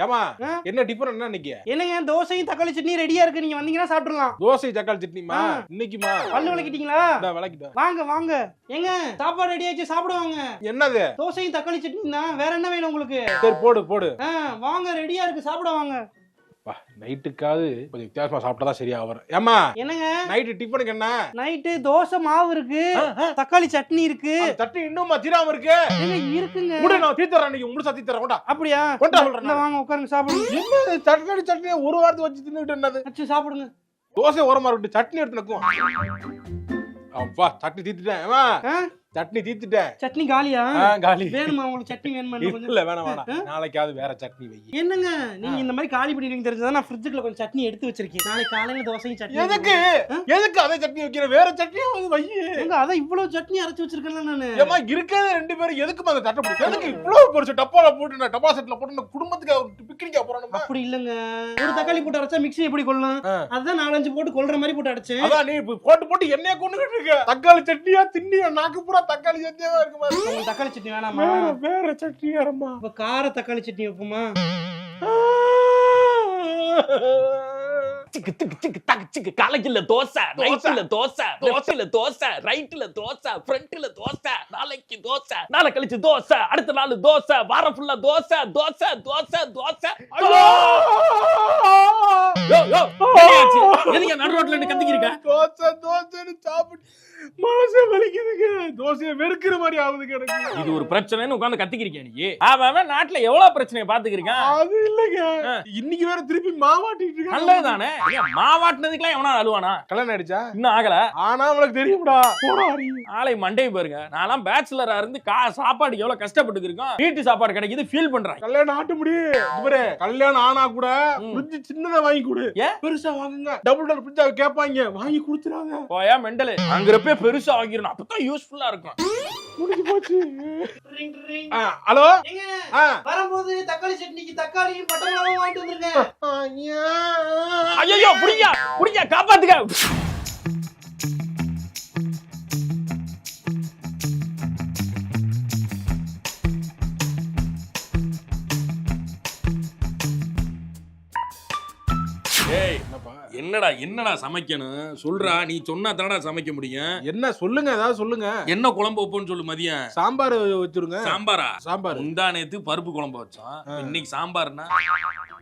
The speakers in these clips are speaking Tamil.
ஏமா என்ன டிஃபன் என்ன இன்னைக்கு? என்னங்க தோசையும் தக்காளி சட்னி ரெடியா இருக்கு, நீங்க வந்தீங்கன்னா சாப்பிடலாம். தோசை தக்காளி சட்னிமா இன்னைக்குமா? பல்லு விளக்கிட்டீங்களா? விளக்கிட்டேன். வாங்க வாங்க. ஏங்க சாப்பாடு ரெடி ஆயிடுச்சு, சாப்பிடுவாங்க. என்னது? தோசையும் தக்காளி சட்னி தான், வேற என்ன வேணும் உங்களுக்கு? சரி போடு போடு. வாங்க ரெடியா இருக்கு, சாப்பிடுவாங்க. நைட்டுக்காவது கொஞ்சம் வித்தியாசமா சாப்பிட்டா சரியா வரும். ஏமா என்னங்க நைட்டு டிஃபனுக்கு என்ன? நைட்டு தோசை மாவு இருக்கு, தக்காளி சட்னி இருக்கு. சட்னி இன்னும் தீராம இருக்கு. இருக்குங்க. கூட நான் தீத்தறேன், நீங்க முழுசா தீத்தறேன். கொண்டா. அப்படியா? கொண்டா சொல்றேன். வாங்க உட்காருங்க, சாப்பிடுங்க. என்ன தக்காளி சட்னி ஒரு வாரத்துக்கு வச்சு தின்னுட்டு என்னது? அச்சு சாப்பிடுங்க. தோசை ஓரமா இருக்கு, சட்னி எடுத்து நக்கும். அப்பா சட்னி தீத்துட்டேன். சட்னி தீத்துட்டேன். சட்னி காலியா? காலி. வேணுமா உங்களுக்கு சட்னி? வேணுமா? இல்ல வேணாம் வேணாம், நாளைக்காவது வேற சட்னி வை. என்னங்க நீங்க இந்த மாதிரி காலி பண்ணிடுவீங்க தெரிஞ்சதா நான் ஃப்ரிட்ஜ்ல கொஞ்சம் சட்னி எடுத்து வச்சிருக்கேன். நாளைக்கு காலையில தோசையும் சட்னி. எதுக்கு எதுக்கு அதே சட்னி வைக்கிற? வேற சட்னியா வை. எங்க அத இவ்வளவு சட்னி அரைச்சு வச்சிருக்கேன் நானு. ஏமா இருக்கவே ரெண்டு பேரும் எதுக்கு அந்த தட்டை பிடிக்கும்? எதுக்கு இவ்வளவு பெருசு டப்பால போட்டு நான் டப்பா செட்ல போட்டு குடும்பத்துக்கு பிக்னிக்கா போறோம்? அப்படி இல்லங்க, ஒரு தக்காளி போட்டு அரைச்சா மிக்ஸி எப்படி கொள்ளலாம்? அதான் 4-5 போட்டு கொல்ற மாதிரி போட்டு அரைச்சேன். அதான் நீ போட்டு போட்டு என்னைய கொண்டுகிட்டு இருக்க. தக்காளி சட்னியா தின்னியா? நாக்கு பூரா தக்காளி சட்னியா இருக்கு மாதிரி. உங்களுக்கு தக்காளி சட்னி வேணாமா? வேற சட்னி யாரம்மா? அப்ப கார தக்காளி சட்னி வைப்போமா? சிக்கு திக்கு திக்கு தக்கு சிக்கு காலையில தோசை, நைட்ல தோசை, தோசையில தோசை, ரைட்ல தோசை, ஃப்ரண்ட்ல தோசை, நாளைக்கு தோசை, நாளை கழிச்சு தோசை, அடுத்த நாள் தோசை, வாரம் ஃபுல்லா தோசை தோசை தோசை தோசை. எதுங்க நடு ரோட்ல நின்னு கத்திக்கிறீங்க? தோசை தோசைன்னு சாப்பிட்டு மனசே வலிக்குதுங்க. தோசையை வெறுக்கிற மாதிரி ஆகுது எனக்கு. இது ஒரு பிரச்சனைன்னு உட்கார்ந்து கத்திக்கிறீங்க நீ. அவன் நாட்டுல எவ்வளவு பிரச்சனையை பாத்துக்கிறீங்க. அது இல்லங்க, இன்னைக்கு வேற திருப்பி மாவாட்டிட்டு இருக்காங்க. நல்லதுதானே, மாவாட்டினதுக்கெல்லாம் எவனா அழுவானா? கல்யாணம் ஆயிடுச்சா? இன்னும் ஆகல. ஆனா அவளுக்கு தெரியும்டா. ஆளை மண்டே பாருங்க. நான்லாம் பேச்சுலரா இருந்து சாப்பாடுக்கு எவ்வளவு கஷ்டப்பட்டு இருக்கோம். வீட்டு சாப்பாடு கிடைக்குது ஃபீல் பண்றேன். கல்யாணம் ஆட்ட முடியும். கல்யாணம் ஆனா கூட ஃப்ரிட்ஜ் சின்னதா வாங்கி கொடு. பெருசா வாங்குங்க. டபுள் டோர் ஃப்ரிட்ஜ் கேட்பாங்க, வாங்கி கொடுத்துறாங்க. போயா மெண்டல், அங்கறப்ப பெருசா ஆகிரணும், அப்பதான் யூஸ்ஃபுல்லா இருக்கும். முடிஞ்சு போச்சு. ஹலோ, வரும்போது தக்காளி சட்னிக்கு தக்காளியும் பட்டை மிளகாயும் வாங்கிட்டு வந்துருங்க. ஐயோ புடிங்க புடிங்க, காப்பாத்துங்க. என்னடா என்னடா சமைக்கணும் சொல்றா, நீ சொன்னா தானடா சமைக்க முடியும். என்ன சொல்லுங்க, ஏதாவது சொல்லுங்க. என்ன குழம்பு வைப்போன்னு சொல்லு. மதியம் சாம்பார் வச்சிருங்க. சாம்பாரா? சாம்பார் முந்தா நேத்து பருப்பு குழம்பு வச்சோம், இன்னைக்கு சாம்பார்னா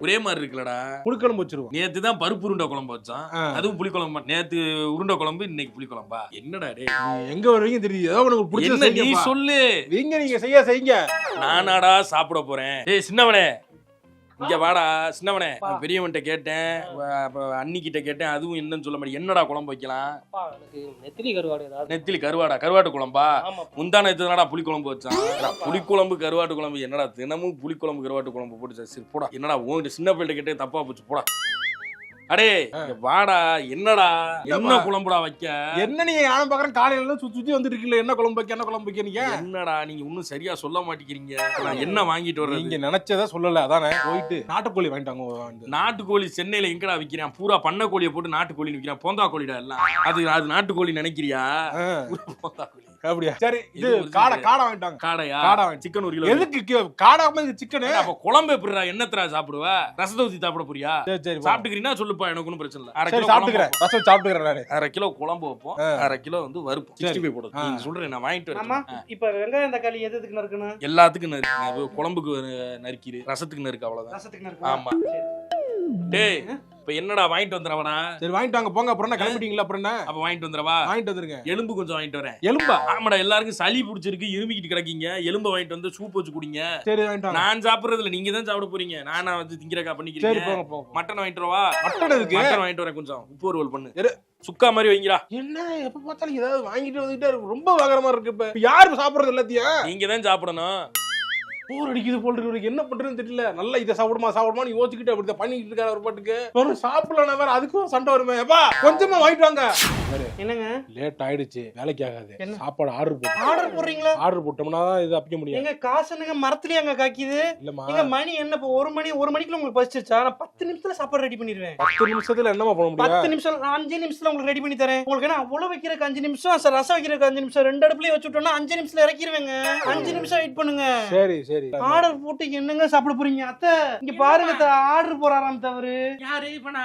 ஒரே மாதிரி இருக்குல்லடா. புளிக்குழம்பு வச்சிருவோம். நேத்து தான் பருப்பு உருண்டை குழம்பு வச்சோம், அதுவும் புளி குழம்பு. நேத்து உருண்டை குழம்பு, இன்னைக்கு புளி குழம்பா? என்னடா டே, எங்க வருவீங்க தெரியுது. ஏதோ உங்களுக்கு பிடிச்சது நீ சொல்லு. நீங்க செய்யுங்க. நானாடா சாப்பிட போறேன். ஏய் சின்னவனே இங்க வாடா. சின்னவனே பெரியவன்ட்ட கேட்டேன், அன்னிக்கிட்ட கேட்டேன், அதுவும் என்னன்னு சொல்ல மாட்டேன். என்னடா குழம்பு வைக்கலாம்? நெத்திலி கருவாடு. நெத்திலி கருவாடா? கருவாட்டு குழம்பா? முந்தா நேத்து தானடா புளி குழம்பு வச்சான். புளிக்குழம்பு கருவாட்டு குழம்பு என்னடா தினமும் புளிக்குழம்பு கருவாட்டு குழம்பு போட்டு சரி போடா. என்னடா உங்ககிட்ட சின்ன பிள்ளை கேட்டே தப்பா போச்சு போடா. அடே வாடா, என்னடா என்ன குழம்புடா வைக்க? என்ன நீங்க யாரும் பாக்குறேன், காலையில சுத்தி வந்துட்டு இருக்கீங்க. என்ன குழம்பு வைக்க, என்ன குழம்பு வைக்க? நீங்க என்னடா நீங்க இன்னும் சரியா சொல்ல மாட்டேங்கிறீங்க. நான் என்ன வாங்கிட்டு வர்றது? நீங்க நினைச்சதா சொல்லல. அதானே போயிட்டு நாட்டுக்கோழி வாங்கிட்டாங்க. நாட்டுக்கோழி சென்னையில எங்கடா விக்கிறான்? பூரா பண்ண கோழியை போட்டு நாட்டுக்கோழி விக்கிறான். போந்தா கோழிடா எல்லாம். அது நாட்டுக்கோழி நினைக்கிறியா? போந்தா கோழி. அப்படியா? சரி, இது காடை வாங்கிட்டாங்க. காடையா? காடை சிக்கன் 1 கிலோ. எதுக்கு காடை? சிக்கன். அப்ப குழம்பு எப்படிடா? என்னத்தரா சாப்பிடுவ? ரசத்தை ஊத்தி சாப்பிட போறியா? சரி சாப்பிட்டுக்கிறீங்கன்னா சொல்லுப்பா, எனக்கு ஒன்றும் பிரச்சனை இல்லை. 1/2 கிலோ சாப்பிட்டுக்கிறேன். ரசம் சாப்பிட்டுக்கிறேன் நானு. 1/2 கிலோ குழம்பு வைப்போம், 1/2 கிலோ வந்து வறுப்போம். 65 போடுது. நீங்க சொல்றேன், நான் வாங்கிட்டு வரேன். இப்ப வெங்காயம் தக்காளி எதுக்கு நறுக்கணும்? எல்லாத்துக்கும் நறுக்கு. குழம்புக்கு நறுக்கிடு, ரசத்துக்கு நறுக்கு, அவ்வளவுதான். ரசத்துக்கு நறுக்கு. ஆமா. டேய் இப்ப என்னடா வாங்கிட்டு வந்துறவனா? சரி வாங்கிட்டு வாங்க போங்க. அப்புறம் என்ன கிளம்பிட்டீங்களா? அப்புறம் என்ன? அப்ப வாங்கிட்டு வந்துறவா? வாங்கிட்டு வந்துருங்க. எலும்பு கொஞ்சம் வாங்கிட்டு வரேன். எலும்பா? ஆமாடா, எல்லாருக்கும் சளி பிடிச்சிருக்கு, இருமிக்கிட்டு கிடக்கீங்க. எலும்பு வாங்கிட்டு வந்து சூப் வச்சு குடிங்க. சரி வாங்கிட்டு. நான் சாப்பிடுறதுல நீங்க தான் சாப்பிட போறீங்க. நானா வந்து திங்கறக்கா பண்ணிக்கிறேன். சரி போங்க போங்க. மட்டன் வாங்கிட்டு வரவா? மட்டன் இருக்கு. மட்டன் வாங்கிட்டு வரேன். கொஞ்சம் உப்பு ரோல் பண்ணு. சுக்கா மாதிரி வைங்கடா. என்ன எப்ப பார்த்தாலும் ஏதாவது வாங்கிட்டு வந்துட்டே ரொம்ப வாங்குற மாதிரி இருக்கு. இப்ப யாரு சாப்பிடுறது எல்லாத்தையும்? நீங்க தான் சாப்பிடணும். போர் அடிக்குது போல் இருக்கு. என்ன பண்றதுன்னு தெரியல. நல்லா இதை சாப்பிடுமான்னு யோசிச்சுக்கிட்டு அப்படி பண்ணிட்டு இருக்காரு ஒரு பாட்டுக்கு. வெறும் சாப்பிடலாம் வேற, அதுக்கும் சண்டை வருமே. எப்பா கொஞ்சமா வாங்கிட்டு வாங்க. என்னங்க லேட் ஆயிடுச்சு, வேலைக்கு ஆகாது. சாப்பாடு ஆர்டர் போடுறீங்களா? ஆர்டர் போட்டோம்னா தான் இது அப்பிக்க முடியும். எங்க காசு என்னங்க மரத்துலயே அங்க காக்கிது? இல்லம்மா, எங்க மணி என்ன இப்போ 1 மணிக்குள்ள உங்களுக்கு பசிச்சிருச்சா? நான் 10 நிமிஷத்துல சாப்பாடு ரெடி பண்ணிடுவேன். 10 நிமிஷத்துல என்னமா பண்ண முடியும்? 10 நிமிஷம் 5 நிமிஷத்துல உங்களுக்கு ரெடி பண்ணி தரேன். உங்களுக்கு என்ன அவ்வளவு வைக்கிறதுக்கு 5 நிமிஷம், ரசம் வைக்கிறதுக்கு 5 நிமிஷம், 2 அடுப்புலயே வச்சுட்டோம்னா 5 நிமிஷத்துல இறக்கிடுவேங்க. 5 நிமிஷம் வெயிட் பண்ணுங்க. சரி சரி. ஆர்டர் போட்டு என்னங்க சாப்பிட போறீங்க அத்தை? இங்க பாருங்க ஆர்டர் போறாராம் தவறு. யாரு இப்பனா?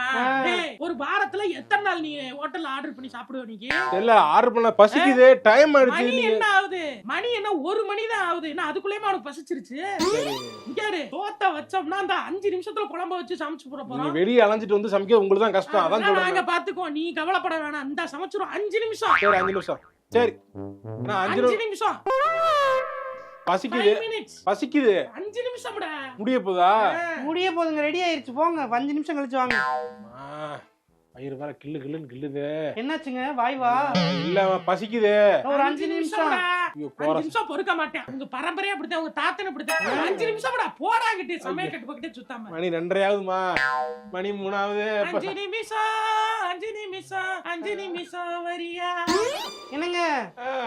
ஒரு வாரத்துல எத்தனை நாள் நீ ஹோட்டல்ல ஆர்டர் பண்ணி சாப்பிடுவ நீங்க? இல்ல ஆர்டர் பண்ண பசிக்குது, டைம் ஆயிடுச்சு. மணி என்ன ஆகுது? மணி என்ன 1 மணி தான் ஆகுது. என்ன அதுக்குள்ளேயுமா உனக்கு பசிச்சிருச்சு? இங்க தோத்த வச்சோம்னா அந்த 5 நிமிஷத்துல குழம்பு வச்சு சமைச்சு போட போறோம். நீங்க வெளிய அலைஞ்சிட்டு வந்து சமைக்க உங்களுக்கு தான் கஷ்டம். அதான் சொல்றேன். நாங்க பாத்துக்கோ, நீ கவலைப்பட வேணாம். இந்த சமைச்சிரும் 5 நிமிஷம். சரி 5 நிமிஷம். சரி நான் 5 நிமிஷம். பசிக்குது 5 நிமிஷம்டா. முடிய போதா? முடிய போதுங்க, ரெடி ஆயிருச்சு போங்க. 5 நிமிஷம் கழிச்சு வாங்க. வயிறு வேற கில்லுன்னு கில்லுது. என்னாச்சுங்க வாய்வா? இல்ல பசிக்குது. ஒரு 5 நிமிஷம். 5 நிமிஷம் பொறுக்க மாட்டேன். உங்க பரம்பரையா அப்படிதான், உங்க தாத்தனை அப்படிதான். 5 நிமிஷம்டா போடாங்கிட்டு சமையல் கட்டு பக்கத்தே சுத்தாம. மணி 2:30 ஆகுதுமா, மணி 3 ஆகுது. 5 நிமிஷம் 5 நிமிஷம் 5 நிமிஷம் வரியா? என்னங்க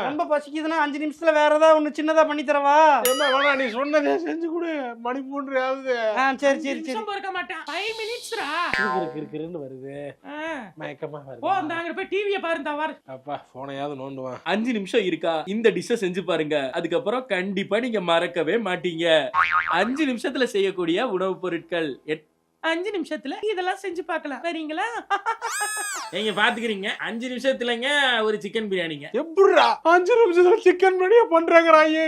ரொம்ப பசிக்குதுன்னா 5 நிமிஷத்துல வேற ஏதாவது ஒண்ணு சின்னதா பண்ணி தரவா? என்ன வேணா நீ சொன்னதே செஞ்சு கொடு. மணி 3 ஆகுது. சரி சரி சரி. பொறுக்க மாட்டேன். 5 மினிட்ஸ்டா. இருக்குன்னு வருது. மயக்கமா வருது. ஓ அங்க போய் டிவியை பாருங்க வாரு. அப்பா போனையாவது நோண்டுவான். 5 நிமிஷம் இருக்கா? இந்த டிஷ்ஷை செஞ்சு பாருங்க. அதுக்கப்புறம் கண்டிப்பா நீங்க மறக்கவே மாட்டீங்க. 5 நிமிஷத்துல செய்யக்கூடிய உணவுப் பொருட்கள் 5 நிமிஷத்துல இதெல்லாம் செஞ்சு பார்க்கலாம். வரீங்களா? நீங்க பாத்துக்கிறீங்க. 5 நிமிஷத்துலங்க ஒரு சிக்கன் பிரியாணிங்க. எப்படிடா 5 நிமிஷத்துல சிக்கன் பிரியாணி பண்றாங்கறாங்க?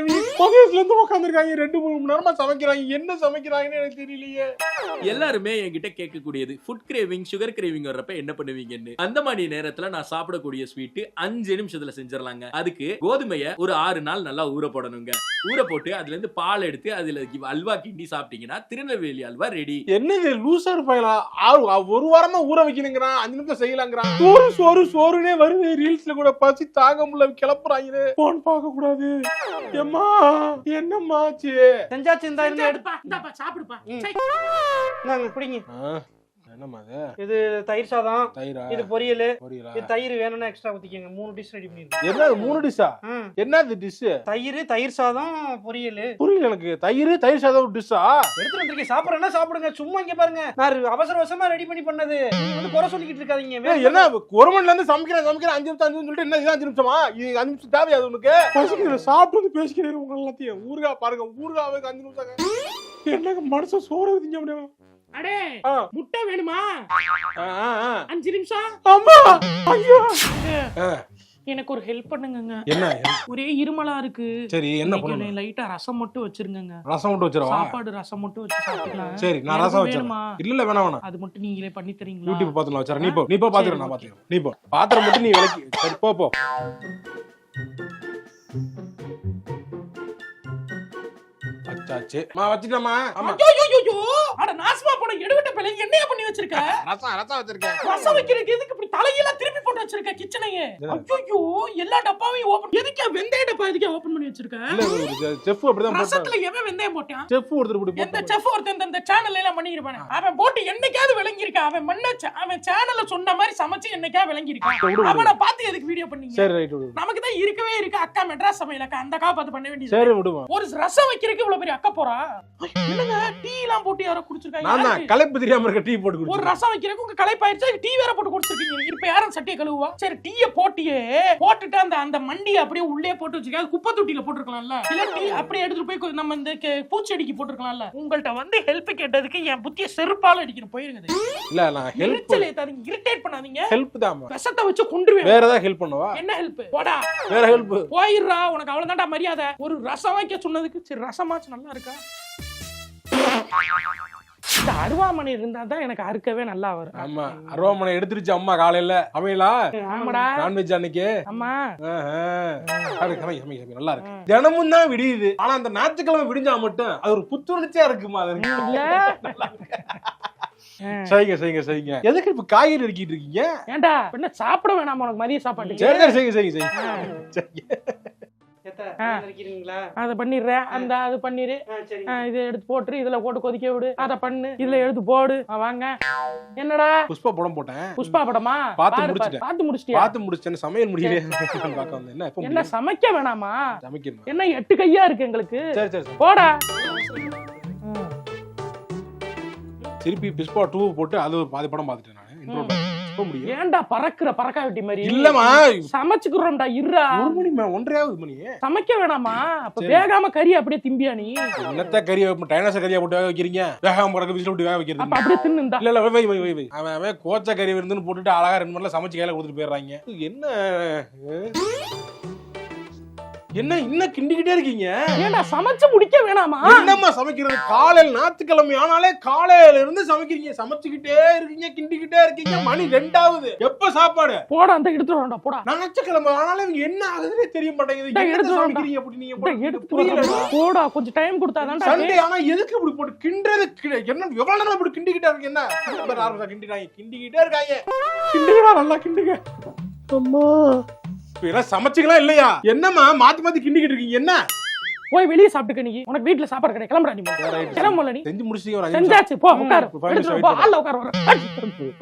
பகேஸ்ல இருந்து உட்கார்ந்திருக்காங்க, 2-3 மணி நேரமா சமைக்கிறாங்க. என்ன சமைக்கிறாங்கன்னு எனக்கு தெரியலையே. எல்லாருமே என்கிட்ட கேட்கக்கூடியது ஃபுட் கிரேவிங், சுகர் கிரேவிங் வர்றப்ப என்ன பண்ணுவீங்கன்னு. அந்த மாதிரி நேரத்துல நான் சாப்பிடக்கூடிய ஸ்வீட் 5 நிமிஷத்துல செஞ்சிடலாங்க. அதுக்கு கோதுமையை ஒரு 6 நாள் நல்லா ஊற போடணுங்க. ஊற போட்டு அதுல இருந்து பால் எடுத்து அதுல அல்வா கிண்டி சாப்பிட்டீங்கன்னா திருநெல்வேலி அல்வா ரெடி. என்னது லூசர் பையலா? ஒரு வாரமா ஊற வைக்கணுங்கிறான், 5 நிமிஷம் செய்யலாங்கிறான். சோறுனே வருது. ரீல்ஸ்ல கூட பசி தாங்க முடியல, கிளப்புறாங்க. போன் பார்க்க கூடாது. எம்மா என்னம்மாச்சு? செஞ்சாச்சு. இந்தாப்பா சாப்பிடுப்பா. நாங்க பிடிங்க. என்னம்மா இது தயிர் சாதம், தயிரா? இது பொரியல். இது தயிர் வேணும்னா எக்ஸ்ட்ரா ஊத்திக்கங்க. 3 டிஷ் ரெடி பண்ணிருக்கேன். என்ன 3 டிஷ்ஷா? என்னது டிஷ்? தயிர் சாதம் பொரியல். புரியல எனக்கு. தயிர் சாதம் டிஷ்ஷா? எடுத்து வந்திருக்கேன். சாப்பிடுறேன்னா சாப்பிடுங்க. சும்மா இங்க பாருங்க, நான் அவசரமா ரெடி பண்ணது. நீங்க வந்து குறை சொல்லிக்கிட்டு இருக்காதீங்க. என்ன 1 மணில இருந்து சமைக்கிறேன் 5 நிமிஷம் சொல்லிட்டு என்ன 5 நிமிஷமா? இது 5 நிமிஷம் தேவையாது உனக்கு? சாப்பிட்டு பேசிக்கிறேன் உங்க எல்லாத்தையும். ஊர்கா பாருங்க, ஊர்காவே 5 நிமிஷம். என்னங்க மனசு சோறு திங்க முடியும். அடே முட்டை வேணுமா? 5 நிமிஷம். அம்மா ஐயோ, எனக்கு ஒரு ஹெல்ப் பண்ணுங்க. என்ன? ஒரே இருமலா இருக்கு. சரி என்ன பண்ணணும்? லைட்டா ரசம் மட்டும் வச்சிருங்க. ரசம் மட்டும் வச்சிரவா? சாப்பாடு ரசம் மட்டும் வச்சு சாப்பிடலாம். சரி நான் ரசம் வச்சிரேன். இல்ல வேணாம். அது மட்டும் நீங்களே பண்ணி தரீங்களா? யூடியூப் பாத்துலாம் வச்சறேன். நீ போ பாத்துறேன். நான் பாத்துறேன். நீ போ. பாத்திரம் மட்டும் நீ விளக்கி. சரி போ. அச்சாச்சு. வச்சிட்டமா? ஆமா. ஐயோ அட நாசமா போன எடுவிட்ட பிள்ளை என்னைய பண்ணி வச்சிருக்க? ரசம் வச்சிருக்கேன். ரசம் வைக்கிறதுக்கு எதுக்கு இப்படி தலையெல்லாம் திருப்பி போட்டு வச்சிருக்க கிச்சனையே? ஐயோ எல்லா டப்பாவையும் ஓபன். எதுக்கு வெந்தய டப்பா எதுக்கு ஓபன் பண்ணி வச்சிருக்க? இல்ல செஃப் அப்படிதான் போட்டான். ரசத்துல எவன் வெந்தயம் போட்டான்? செஃப் ஒருத்தர் இப்படி போட்டான். எந்த செஃப் ஒருத்தன் இந்த சேனல்ல எல்லாம் பண்ணி இருப்பானே. அவன் போட்டு என்னைக்காவது விளங்கி இருக்கா? அவன் சேனல்ல சொன்ன மாதிரி சமைச்சு என்னைக்காவது விளங்கி இருக்கா? அவனை பார்த்து எதுக்கு வீடியோ பண்ணீங்க? சரி ரைட் விடு. நமக்கு தான் இருக்கவே இருக்கு அக்கா மெட்ராஸ் சமையல் அக்கா. அந்த அக்கா பார்த்து பண்ண வேண்டியது. சரி விடுமா. ஒரு ரசம் வைக்கிறதுக்கு இவ்வளவு பெரிய அக்கா போறா? என்னங்க டீ எல்லாம் போட்டு யாரோ குடிச்சிருக்காங்க? நான் களைப்பு தெரியாம இருக்க டீ போட்டு குடிச்சேன். ஒரு ரசம் வைக்கிறதுக்கு உங்க களைப்பாயிருச்சா? டீ வேற போட்டு குடிச்சிருக்கீங்க. இப்ப யாரும் சட்டியை கழுவுவா? சரி டீயை போட்டுட்டு அந்த மண்டி அப்படியே உள்ளே போட்டு வச்சிருக்காங்க. குப்பை தொட்டியில போட்டுருக்கலாம்ல. இல்ல டீ அப்படியே எடுத்துட்டு போய் நம்ம இந்த பூச்செடிக்கு போட்டுருக்கலாம்ல. உங்கள்ட்ட வந்து ஹெல்ப் கேட்டதுக்கு என் புத்திய செருப்பால அடிக்கிற போயிருங்க. இல்ல நான் ஹெல்ப் இரிட்டேட் பண்ணாதீங்க. ஹெல்ப் தான். விஷத்தை வச்சு கொன்றுவேன். வேற ஏதாவது ஹெல்ப் பண்ணவா? என்ன ஹெல்ப்? போடா. வேற ஹெல்ப். போயிடுறா. உனக்கு அவ்வளவுதான்டா மரியாதை. ஒரு ரசம் வைக்க சொன்னதுக்கு சரி ரசமாச்சு நல்லா இருக்கா? இந்த அருவாமனை இருந்தா தான் எனக்கு அறுக்கவே நல்லா வரும். ஆமா அருவாமனை எடுத்துருச்சு அம்மா காலையில. அமையலா? ஆமாடா. நான்வெஜ் அன்னைக்கு. ஆமா. நல்லா இருக்கு. தினமும் தான் விடியுது. ஆனா அந்த ஞாயிற்றுக்கிழமை விடிஞ்சா மட்டும் அது ஒரு புத்துணர்ச்சியா இருக்குமா? செய்யுங்க. எதுக்கு இப்ப காய்கறி எடுக்கிட்டு இருக்கீங்க? ஏண்டா என்ன சாப்பிட வேணாமா உனக்கு மதிய சாப்பாடு? செய்யுங்க. அத பண்ணிடுறேன். அந்த அது பண்ணிரு. இதை எடுத்து போட்டு இதுல போட்டு கொதிக்க விடு. அத பண்ணு. இதுல எடுத்து போடு. வாங்க. என்னடா புஷ்பா படம் போட்டேன். புஷ்பா படமா? பார்த்து முடிச்சிட்டேன். சமையல் முடியல. என்ன சமைக்க வேணாமா? சமைக்கணும். என்ன 8 கையா இருக்கு எங்களுக்கு? சரி போடா. திருப்பி புஷ்பா 2 போட்டு அது பாதி படம் பார்த்துட்டேன் நான். போக முடியும். ஏன்டா பறக்கா வெட்டி மாதிரி இல்லம்மா சமைச்சுக்கிறோம்டா இருடா. 1 மணி 1:30 மணி சமைக்க வேணாமா? அப்ப வேகாம கறி அப்படியே திம்பியா நீ? என்னத்த கறி டைனோசர் கறியா போட்டு வேக வைக்கிறீங்க? வேகாம பறக்க விசில் விட்டு வேக வைக்கிறது அப்ப அப்படியே தின்னுடா. இல்ல வை அவன் கோச்ச கறி விருந்துன்னு போட்டுட்டு அழகா 2 மணில சமைச்சு கையில கொடுத்துட்டு போயிடுறாங்க. என்ன இன்னும் கிண்டிக்கிட்டே இருக்கீங்க? ஏன்டா சமைச்சு முடிக்க வேணாமா? என்னம்மா சமைக்கிறது? காலையில ஞாயிற்றுக்கிழமை ஆனாலே காலையில இருந்து சமைக்கிறீங்க, சமைச்சுக்கிட்டே இருக்கீங்க, கிண்டிக்கிட்டே இருக்கீங்க. மணி 2 எப்ப சாப்பாடு? போடா அந்த எடுத்து வரடா போடா. ஞாயிற்றுக்கிழமை ஆனாலே இவங்க என்ன ஆகுதுன்னே தெரிய மாட்டேங்குது. என்ன சமைக்கிறீங்க அப்படி நீங்க? எடுத்து போடா, கொஞ்சம் டைம் கொடுத்தாதான். சண்டே ஆனா எதுக்கு இப்படி போட்டு கிண்டறது? என்ன எவ்வளவு நேரம் இப்படி கிண்டிக்கிட்டே இருக்கு? என்ன கிண்டிக்கிட்டே இருக்காங்க. கிண்டுங்கடா, நல்லா கிண்டுங்க. அம்மா சமைச்சிங்களா இல்லையா? என்னம்மா மாத்தி மாத்தி கிண்டிக்கிட்டு இருக்கீங்க? என்ன போய் வெளியே சாப்பிட்டுக்க. நீ உனக்கு வீட்டுல சாப்பாடு கிடையாது. கிளம்புறா நீ. கிளம்பல நீ. செஞ்சு முடிச்சிட்டீங்க. செஞ்சாச்சு, போ உட்காரு. எடுத்து போ, ஆள உட்கார வர.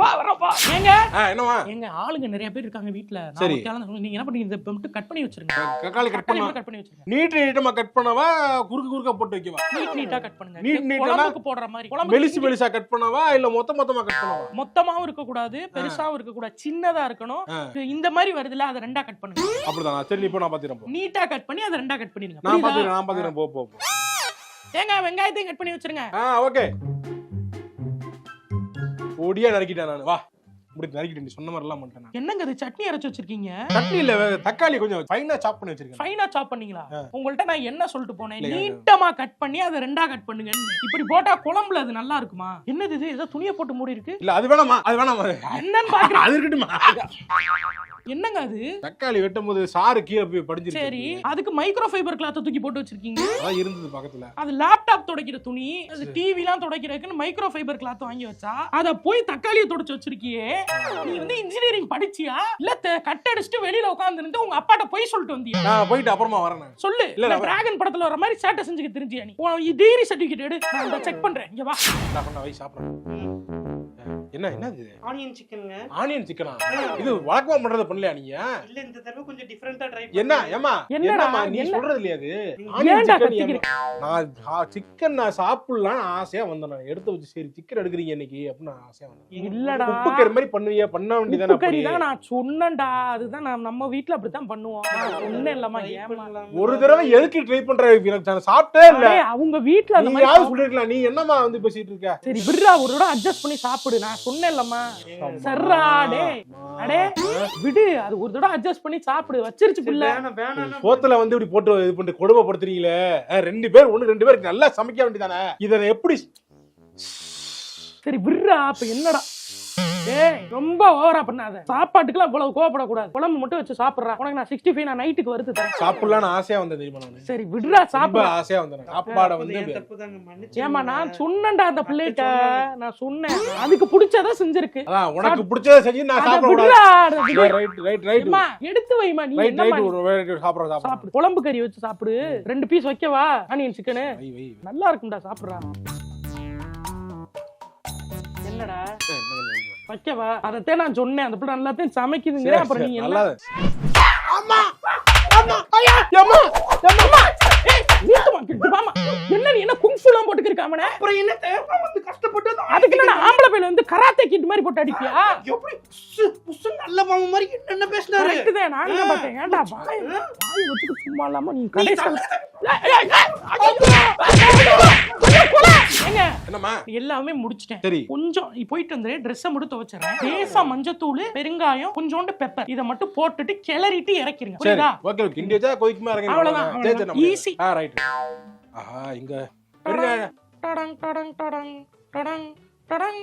வா வரப்பா. ஏங்க என்னவா? எங்க ஆளுங்க நிறைய பேர் இருக்காங்க வீட்ல. சரி. நீங்க என்ன பண்ணீங்க? இந்த மட்டும் கட் பண்ணி வச்சிருங்க. தக்காளி கட் பண்ணி வச்சிருங்க. நீட்டமா கட் பண்ணவா, குறுக்க போட்டு வைக்கவா? நீட்டா கட் பண்ணுங்க. நீட்டா குழம்புக்கு போடுற மாதிரி. மெலிசா கட் பண்ணவா இல்ல மொத்தமா கட் பண்ணவா? மொத்தமாவும் இருக்க கூடாது, பெருசாவும் இருக்க கூடாது, சின்னதா இருக்கணும். இந்த மாதிரி வருதுல, அத ரெண்டா கட் பண்ணுங்க. அப்படிதான். சரி இப்போ நான் பாத்துறேன். நீட்டா கட் பண்ணி அத ரெண்டா கட் பண்ணிடுங்க. நான் பாத்துறேன். போ. ஏங்க வெங்காயத்தையும் கட் பண்ணி வச்சிருங்க. ஓகே. பொடியா நறுக்கிட்டேன் நான். வா இப்படி நறுக்கிட்டு நீ சொன்ன மாதிரி எல்லாம் பண்ணிட்டேன். என்னங்க இது சட்னி அரைச்சு வச்சிருக்கீங்க? சட்னி இல்ல, தக்காளி கொஞ்சம் ஃபைனா சாப் பண்ணி வச்சிருக்கேன். ஃபைனா சாப் பண்ணீங்களா? உங்கள்ட்ட நான் என்ன சொல்லிட்டு போனேன்? நீட்டமா கட் பண்ணி அதை ரெண்டா கட் பண்ணுங்க. இப்படி போட்டா குழம்புல அது நல்லா இருக்குமா? என்னது இது? ஏதோ துணியை போட்டு மூடி இருக்கு. இல்ல அது வேணாமா? என்னன்னு பாக்குறேன். அது இருக்கட்டுமா? என்னங்க அது? தக்காளி வெட்டும்போது சாறு கீழே போய் படிஞ்சிருக்கு. சரி, அதுக்கு மைக்ரோ ஃபைபர் கிளாத் தூக்கி போட்டு வச்சிருக்கீங்க. அதான் இருந்தது பக்கத்துல. அது லேப்டாப் துடைக்கிற துணி, அது டிவி எல்லாம் துடைக்கிறதுக்கு மைக்ரோ ஃபைபர் கிளாத் வாங்கி வச்சா அத போய் தக்காளியை துடைச்சு வச்சிருக்கியே. நீ வந்து இன்ஜினியரிங் படிச்சியா இல்ல கட் அடிச்சிட்டு வெளியில உட்கார்ந்து இருந்து உங்க அப்பாட்ட போய் சொல்லிட்டு வந்தியா? நான் போயிட்டு அப்புறமா வரேன். சொல்லு. இல்ல டிராகன் படத்துல வர மாதிரி சேட்டை செஞ்சுக்க தெரிஞ்சியா நீ? டிகிரி சர்டிபிகேட் எடு, நான் இத செக் பண்றேன். இங்க வா. நான் பண்ண வை சாப்பிடுறேன். என்னது? ஆனியன் சிக்கன்ங்க. ஆனியன் சிக்கனா? இது வழக்கமா பண்றது பண்ணலையா நீங்க? இல்ல இந்த தடவை கொஞ்சம் டிஃபரண்டா ட்ரை ஏமா நீ சொல்றது இல்லையா அது? Onion chicken. நான் சிக்கன் நான் சாப்பிடலாம் ஆசையா வந்தேன். எடுத்து வச்சு சரி சிக்கன் எடுக்குறீங்க இன்னைக்கு அப்படின்னு ஆசையா வந்தேன். இல்லடா, உப்பு கறி மாதிரி பண்ணுவீங்க, பண்ண வேண்டியதானே? உப்பு கறி தான் நான் சொன்னேன்டா. அதுதான் நம்ம வீட்ல அப்படிதான் பண்ணுவோம். நான் சொன்னேன் இல்லம்மா. ஏமா ஒரு தடவை எதுக்கு ட்ரை பண்ற? எனக்கு சாப்பிட்டே இல்ல. அவங்க வீட்ல அந்த நீ மாதிரி யாரு சொல்லிருக்கலாம். நீ என்னமா வந்து பேசிட்டு இருக்க? சரி விடுடா, ஒரு தடவை அட்ஜஸ்ட் பண்ணி சாப்பிடு. நான் சொன்னேன் இல்லம்மா. சர்ரா டே அடே விடு. அது ஒரு தடவை அட்ஜஸ்ட் பண்ணி சாப்பிடு. வச்சிருச்சு புள்ள. சோத்துல வந்து இப்படி போட்டு இது பண்ணி கொடுமைப்படுத்துறீங்களே. 2 பேர் 2 பேருக்கு நல்லா சமைக்க வேண்டியதானே? இத எப்படி? சரி விடுறா. அப்ப என்னடா ஏய் ரொம்ப ஓவரா பண்ணாத. சாப்பாட்டுக்குலாம் இவ்வளவு கோவப்படக்கூடாது. குழம்பு மட்டும் வச்சு சாப்பிடுறா. உனக்கு நான் 65 நான் நைட்டுக்கு வருது தரேன். சாப்பிடலாம்னு ஆசையா வந்தேன் தெரியுமா நான்? சரி விடுறா, சாப்பிட ஆசையா வந்தேன். சாப்பாட வந்து ஏமா நான் சொன்னேன்டா அந்த பிள்ளைகிட்ட. நான் சொன்னேன் அதுக்கு பிடிச்சத செஞ்சிருக்கு. அதான் உனக்கு பிடிச்சத செஞ்சு நான் சாப்பிடக்கூடாது. ரைட். எடுத்து வைமா. நீ ரைட் சாப்பிடு. குழம்பு கறி வச்சு சாப்பிடு. 2 பீஸ் வைக்கவா ஆனியன் சிக்கன்? நல்லா இருக்கும்டா, சாப்பிடுறா. என்னடா வைக்கவா? அதத்தே நான் சொன்னேன். அந்த பிள்ளை நல்லாத்தையும் சமைக்குதுங்க. அப்புறம் நீ என்ன? என்ன நீ என்ன குங்ஃபுலாம் போட்டுக்கிருக்க அவனை? அப்புறம் என்ன தேவை வந்து கஷ்டப்பட்டு அதுக்கு என்ன ஆம்பளை பையில வந்து கராத்தே கிட் மாதிரி போட்டு அடிப்பியா? எப்படி புசு நல்ல மாமா மாதிரி என்ன பேசினாரு? கரெக்ட் தான். நான் என்ன பார்த்தேன். ஏன்டா வாய் வச்சுட்டு சும்மா இல்லாம நீ கடைசில என்னம்மா எல்லாமே முடிச்சிட்டேன். சரி கொஞ்சம் நீ போயிட்டு வந்து ட்ரெஸ் மட்டும் துவைச்சறேன். லேசா மஞ்சத்தூள், பெருங்காயம், கொஞ்சோண்டு பெப்பர் இத மட்டும் போட்டுட்டு கிளறிட்டு இறக்கிருங்க. புரியுதா? ஓகே கிண்டி வச்சா கொதிக்குமா இறங்க. அவ்வளவுதான். சரி ஈஸி. ரைட். ஆஹா இங்க பெருங்காயம். டடங் டடங் டடங் டடங் டடங்.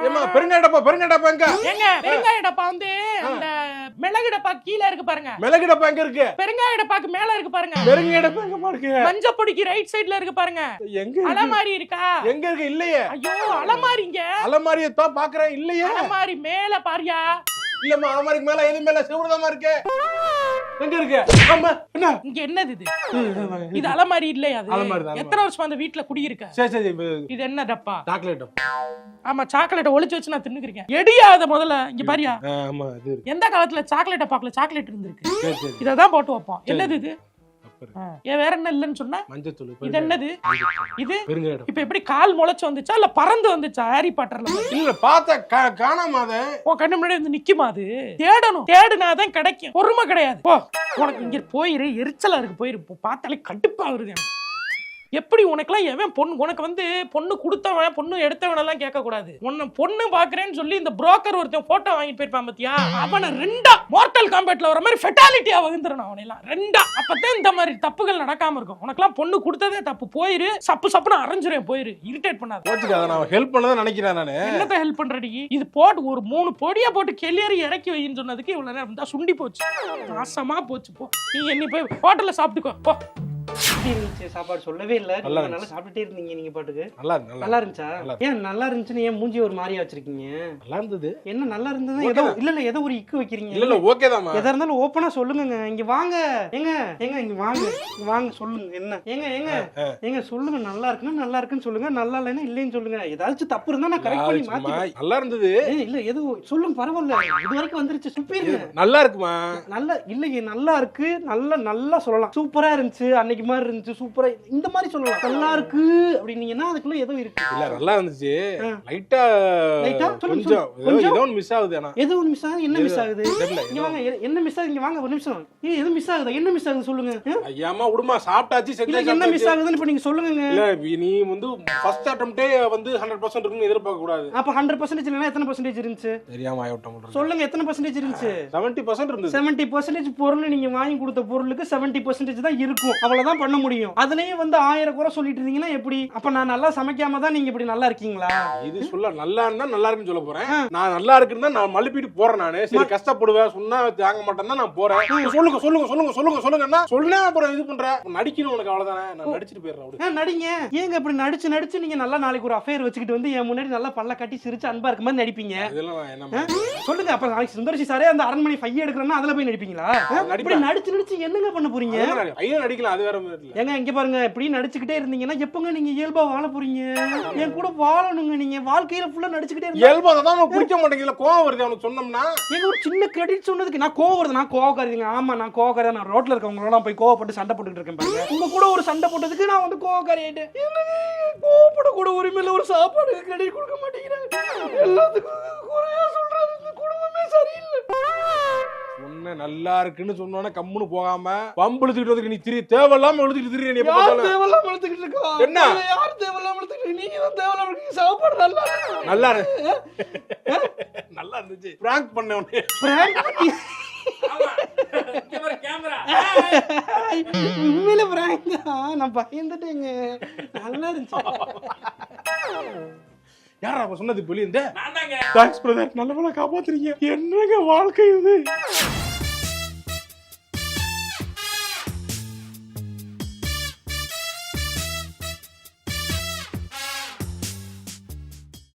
ஏமா பெருங்காய டப்பா எங்க? ஏங்க பெருங்காய டப்பா வந்து அந்த மிளகு டப்பா கீழ இருக்கு பாருங்க. மிளகு டப்பா எங்க இருக்கு? பெருங்காய டப்பாக்கு மேல இருக்கு பாருங்க. பெருங்காய டப்பா எங்க இருக்கு? மஞ்சள் பொடிக்கு ரைட் சைடுல இருக்கு பாருங்க. எங்க இருக்கு? அலமாரி இருக்கா? எங்க இருக்கு? இல்லையே. ஐயோ அலமாரிங்க. அலமாரியை தான் பாக்குறேன். இல்லையே. அலமாரி மேல பாரியா? இல்லம்மா அலமாரிக்கு மேல எது மேல செவுடுதாமா இருக்கு. எங்க இருக்கு? ஆமா என்ன? இங்க என்னது இது? இது அலமாரி இல்லையா? அது அலமாரி தான். எத்தனை வருஷமா அந்த வீட்ல குடி இருக்க? சரி இது என்ன டப்பா? சாக்லேட் டப்பா. ஆமா சாக்லேட் ஒளிச்சு வச்சு நான் தின்னுக்கிறேன். எடியாத முதல்ல இங்க பாரியா? ஆமா இது எந்த காலத்துல சாக்லேட் டப்பாக்குள்ள சாக்லேட் இருந்திருக்கு? சரி இததான் போட்டு வைப்போம். என்னது இது? ஏன் வேற என்ன இல்லன்னு சொன்னா? மஞ்சத்தூள். இது என்னது? இது பெருங்காயம். இப்ப எப்படி கால் முளைச்சு வந்துச்சா இல்ல பறந்து வந்துச்சா ஹாரி பாட்டர்ல? இல்ல பார்த்தா காணாம அத. உன் கண்ணு முன்னாடி வந்து நிக்குமா அது? தேடணும், தேடுனாதான் கிடைக்கும். பொறுமை கிடையாது. போ, உனக்கு இங்க போயிரு, எரிச்சலா இருக்கு, போயிரு. பார்த்தாலே கடுப்பா வருது எனக்கு. எப்படி உனக்குலாம் எவன் பொண்ணு, உனக்கு வந்து பொண்ணு கொடுத்தவன் பொண்ணு எடுத்தவன் எல்லாம் கேட்க கூடாது. உன்னை பொண்ணு பாக்குறேன்னு சொல்லி இந்த புரோக்கர் ஒருத்தன் போட்டோ வாங்கிட்டு போயிருப்பான் பாத்தியா, அவனை ரெண்டா மார்டல் காம்பேட்ல வர மாதிரி ஃபெட்டாலிட்டியா வகுந்துறணும் அவனையெல்லாம் ரெண்டா. அப்பதான் இந்த மாதிரி தப்புகள் நடக்காம இருக்கும். உனக்குலாம் பொண்ணு கொடுத்ததே தப்பு, போயிரு. சப்பு சப்புன்னு அரைஞ்சிரும், போயிரு. இரிட்டேட் பண்ணாத. போச்சுக்காத, நான் ஹெல்ப் பண்ணதான் நினைக்கிறேன் நானு. என்னத்த ஹெல்ப் பண்றடி? இது போட்டு ஒரு 3 பொடியா போட்டு கெளியறி இறக்கி வைன்னு சொன்னதுக்கு இவ்வளவு நேரம் இருந்தா சுண்டி போச்சு, நாசமா போச்சு. போ, நீ என்ன போய் ஹோட்டல்ல சாப்பிட்டுக்கோ போ. சாப்பாடு சொல்லவே இல்ல. நல்லா சாப்பிட்டுட்டே இருந்தீங்க நீங்க பாட்டுக்கு. நல்லா இருந்துச்சா? ஏன் நல்லா இருந்துச்சுன்னு ஏன் மூஞ்சி ஒரு மாதிரியா வச்சிருக்கீங்க? நல்லா இருந்தது. என்ன நல்லா இருந்தது? ஏதோ இல்ல ஏதோ ஒரு இக்கு வைக்கிறீங்க. இல்ல ஓகே தான். எதா இருந்தாலும் ஓபனா சொல்லுங்க. இங்க வாங்க. ஏங்க இங்க வாங்க சொல்லுங்க. என்ன ஏங்க சொல்லுங்க. நல்லா இருக்குன்னா நல்லா இருக்குன்னு சொல்லுங்க, நல்லா இல்லைன்னா இல்லைன்னு சொல்லுங்க. ஏதாச்சும் தப்பு இருந்தா நான் கரெக்ட் பண்ணி மாத்தி. நல்லா இருந்தது. இல்ல ஏதோ சொல்லுங்க, பரவாயில்ல. இது வரைக்கும் வந்துருச்சு. சூப்பர். நல்லா இருக்குமா? நல்லா இல்லையே, நல்லா இருக்கு. நல்லா சொல்லலாம். சூப்பரா இருந்துச்சு, அன்னைக்கு மாதிரி இருந்துச்சு, சூப்பரா இந்த மாதிரி சொல்லலாம். நல்லா இருக்கு அப்படின்னீங்கன்னா அதுக்குள்ள ஏதோ இருக்கு. இல்ல நல்லா இருந்துச்சு. லைட்டா கொஞ்சம் மிஸ் ஆகுது. ஏதோ ஒன்னு மிஸ் ஆகுது. என்ன மிஸ் ஆகுது? இங்க வாங்க. என்ன மிஸ் ஆகுது? இங்க வாங்க ஒரு நிமிஷம். எது மிஸ் ஆகுது? என்ன மிஸ் ஆகுது சொல்லுங்க. ஐயாமா விடுமா, சாப்பிட்டாச்சு செஞ்சு. என்ன மிஸ் ஆகுதுன்னு இப்ப நீங்க சொல்லுங்க. இல்ல நீ வந்து ஃபர்ஸ்ட் அட்டெம்ப்டே வந்து 100% இருக்குன்னு எதிர்பார்க்க கூடாது. அப்ப 100% இல்லனா எத்தனை % இருந்துச்சு? தெரியாம ஆயிட்டோம். சொல்லுங்க எத்தனை % இருந்துச்சு? 70% இருந்துச்சு. 70% பொருள் நீங்க வாங்கி கொடுத்த பொருளுக்கு 70% தான் இருக்கும். அவ்வளவுதான் பண்ண முடியும். அதுலயே வந்து 1000 குறை சொல்லிட்டு இருந்தீங்கன்னா எப்படி? அப்ப நான் நல்லா சமைக்காம தான் நீங்க இப்படி நல்லா இருக்கீங்களா? இது சொல்ல நல்லா இருந்தா நல்லா இருக்குன்னு சொல்ல போறேன். நான் நல்லா இருக்குன்னு நான் மழுப்பிட்டு போறேன். நானு சரி கஷ்டப்படுவேன், சொன்னா தாங்க மாட்டேன்னா நான் போறேன். சொல்லுங்கன்னா சொல்ல அப்புறம் இது பண்ற நடிக்கணும். உனக்கு அவ்வளவுதானே, நான் நடிச்சிட்டு போயிடுறேன். நடிங்க. ஏங்க இப்படி நடிச்சு நீங்க நல்லா நாளைக்கு ஒரு அஃபேர் வச்சுக்கிட்டு வந்து என் முன்னாடி நல்லா பல்ல கட்டி சிரிச்சு அன்பா இருக்க மாதிரி நடிப்பீங்க. சொல்லுங்க. அப்ப நாளைக்கு சுந்தரசி சாரே அந்த அரண்மனை ஃபைய எடுக்கறேன்னா அதுல போய் நடிப்பீங்களா? இப்படி நடிச்சு என்னங்க பண்ண போறீங்க? ஐயா நடிக்கலாம், அது வேற. ஏங்க இங்க பாருங்க, இப்படி நடிச்சுக்கிட்டே இருந்தீங்கன்னா எப்பங்க நீங்க இயல்பா வாழ போறீங்க? என் கூட வாழணுங்க. நீங்க வாழ்க்கையில ஃபுல்லா நடிச்சுக்கிட்டே இருந்தா இயல்பா தான் உங்களுக்கு பிடிக்க மாட்டேங்குதுல. கோவம் வருது அவனுக்கு சொன்னோம்னா. ஏங்க ஒரு சின்ன கிரெடிட் சொன்னதுக்கு நான் கோவம் வருது. நான் கோவக்காரீங்க. ஆமா நான் கோவக்காரன். நான் ரோட்ல இருக்கவங்களோட போய் கோவப்பட்டு சண்டை போட்டுக்கிட்டு இருக்கேன் பாருங்க. உங்க கூட ஒரு சண்டை போட்டதுக்கு நான் வந்து கோவக்காரி ஆயிட்டேன். கோவப்பட கூட உரிமையில ஒரு சாப்பாடு கிரெடிட் கொடுக்க மாட்டேங்கிறாங்க. எல்லாத்துக்கும் குறையா சொல்றது. இந்த குடும்பமே சரியில்லை. சொன்ன நல்லா இருக்குன்னு சொன்னோன்னே கம்முன்னு போகாம பம்பு இழுத்துக்கிட்டு நீ தேவையில்லாம இழுத்துக்கிட்டு திரி. நீ தேவையில்லாம இழுத்துக்கிட்டு இருக்கா? என்ன யார் தேவையில்லாம இழுத்துக்கிட்டு? நீங்க தான் தேவையில்லாம இழுத்துக்கிட்டு. சாப்பாடு நல்லா இருந்துச்சு. பிராங்க் பண்ண உடனே உண்மையில பிராங்க் தான். நான் பயந்துட்டேங்க. நல்லா இருந்துச்சு. யாரா அப்ப சொன்னது வெளியே? தேங்க்ஸ் பிரதர், நல்ல வேளை காப்பாத்துறீங்க. என்னங்க வாழ்க்கை இது.